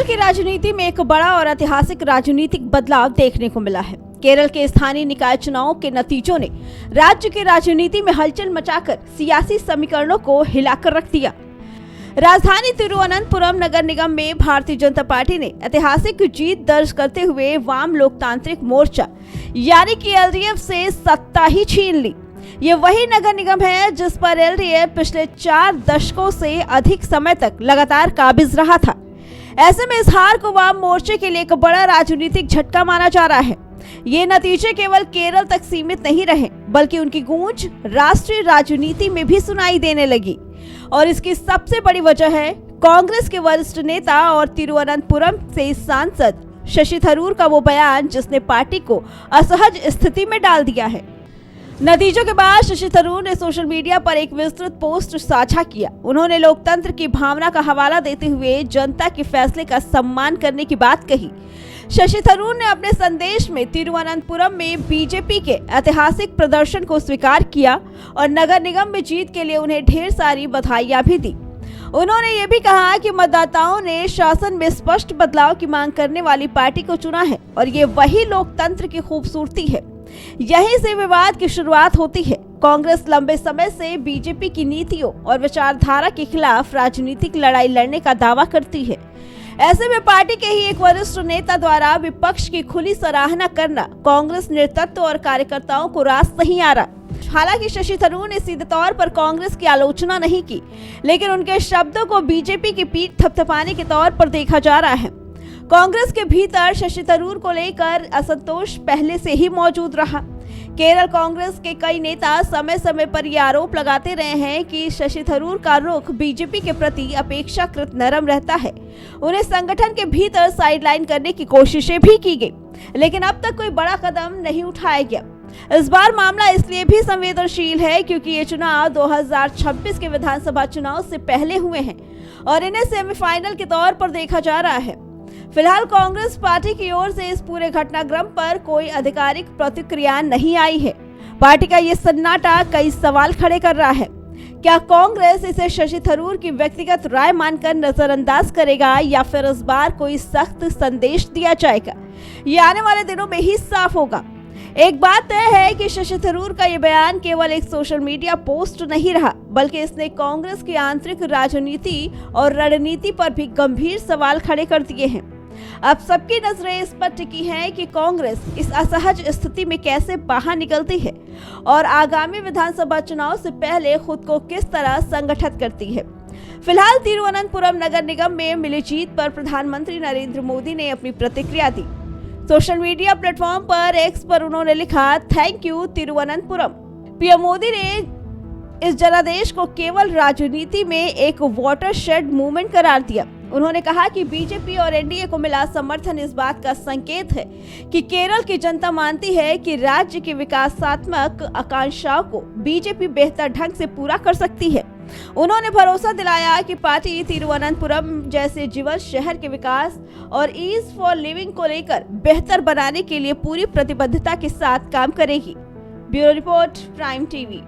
केरल की राजनीति में एक बड़ा और ऐतिहासिक राजनीतिक बदलाव देखने को मिला है। केरल के स्थानीय निकाय चुनावों के नतीजों ने राज्य की राजनीति में हलचल मचाकर सियासी समीकरणों को हिलाकर रख दिया। राजधानी तिरुवनंतपुरम नगर निगम में भारतीय जनता पार्टी ने ऐतिहासिक जीत दर्ज करते हुए वाम लोकतांत्रिक मोर्चा यानी कि एलडीएफ से सत्ता ही छीन ली। ये वही नगर निगम है जिस पर एलडीएफ पिछले 4 दशकों से अधिक समय तक लगातार काबिज रहा था। ऐसे में इस हार को वाम मोर्चे के लिए एक बड़ा राजनीतिक झटका माना जा रहा है। ये नतीजे केवल केरल तक सीमित नहीं रहे, बल्कि उनकी गूंज राष्ट्रीय राजनीति में भी सुनाई देने लगी। और इसकी सबसे बड़ी वजह है कांग्रेस के वरिष्ठ नेता और तिरुवनंतपुरम से सांसद शशि थरूर का वो बयान जिसने पार्टी को असहज स्थिति में डाल दिया है। नतीजों के बाद शशि थरूर ने सोशल मीडिया पर एक विस्तृत पोस्ट साझा किया। उन्होंने लोकतंत्र की भावना का हवाला देते हुए जनता के फैसले का सम्मान करने की बात कही। शशि थरूर ने अपने संदेश में तिरुवनंतपुरम में बीजेपी के ऐतिहासिक प्रदर्शन को स्वीकार किया और नगर निगम में जीत के लिए उन्हें ढेर सारी बधाइयां भी दी। उन्होंने ये भी कहा कि मतदाताओं ने शासन में स्पष्ट बदलाव की मांग करने वाली पार्टी को चुना है और ये वही लोकतंत्र की खूबसूरती है। यहीं से विवाद की शुरुआत होती है। कांग्रेस लंबे समय से बीजेपी की नीतियों और विचारधारा के खिलाफ राजनीतिक लड़ाई लड़ने का दावा करती है। ऐसे में पार्टी के ही एक वरिष्ठ नेता द्वारा विपक्ष की खुली सराहना करना कांग्रेस नेतृत्व और कार्यकर्ताओं को रास नहीं आ रहा। हालांकि शशि थरूर ने सीधे तौर पर कांग्रेस की आलोचना नहीं की, लेकिन उनके शब्दों को बीजेपी की पीठ थपथपाने के तौर पर देखा जा रहा है। कांग्रेस के भीतर शशि थरूर को लेकर असंतोष पहले से ही मौजूद रहा। केरल कांग्रेस के कई नेता समय समय पर ये आरोप लगाते रहे हैं कि शशि थरूर का रुख बीजेपी के प्रति अपेक्षाकृत नरम रहता है। उन्हें संगठन के भीतर साइडलाइन करने की कोशिशें भी की गई, लेकिन अब तक कोई बड़ा कदम नहीं उठाया गया। इस बार मामला इसलिए भी संवेदनशील है क्योंकि ये चुनाव 2026 के विधानसभा चुनाव से पहले हुए हैं और इन्हें सेमीफाइनल के तौर पर देखा जा रहा है। फिलहाल कांग्रेस पार्टी की ओर से इस पूरे घटनाक्रम पर कोई आधिकारिक प्रतिक्रिया नहीं आई है। पार्टी का ये सन्नाटा कई सवाल खड़े कर रहा है। क्या कांग्रेस इसे शशि थरूर की व्यक्तिगत राय मानकर नजरअंदाज करेगा या फिर इस बार कोई सख्त संदेश दिया जाएगा? ये आने वाले दिनों में ही साफ होगा। एक बात तय है कि शशि थरूर का ये बयान केवल एक सोशल मीडिया पोस्ट नहीं रहा, बल्कि इसने कांग्रेस की आंतरिक राजनीति और रणनीति पर भी गंभीर सवाल खड़े कर दिए हैं। अब सबकी नजरें इस पर टिकी हैं कि कांग्रेस इस असहज स्थिति में कैसे बाहर निकलती है और आगामी विधानसभा चुनाव से पहले खुद को किस तरह संगठित करती है। फिलहाल तिरुवनंतपुरम नगर निगम में मिली जीत पर प्रधानमंत्री नरेंद्र मोदी ने अपनी प्रतिक्रिया दी। सोशल मीडिया प्लेटफॉर्म पर एक्स पर उन्होंने लिखा, thank you Thiruvananthapuram. PM Modi ने इस जनादेश को केवल राजनीति में एक वाटरशेड मूवमेंट करार दिया। उन्होंने कहा कि बीजेपी और एनडीए को मिला समर्थन इस बात का संकेत है कि केरल की जनता मानती है कि राज्य की विकासात्मक आकांक्षाओं को बीजेपी बेहतर ढंग से पूरा कर सकती है। उन्होंने भरोसा दिलाया कि पार्टी तिरुवनंतपुरम जैसे जीवंत शहर के विकास और ईज फॉर लिविंग को लेकर बेहतर बनाने के लिए पूरी प्रतिबद्धता के साथ काम करेगी। Bureau report, prime TV.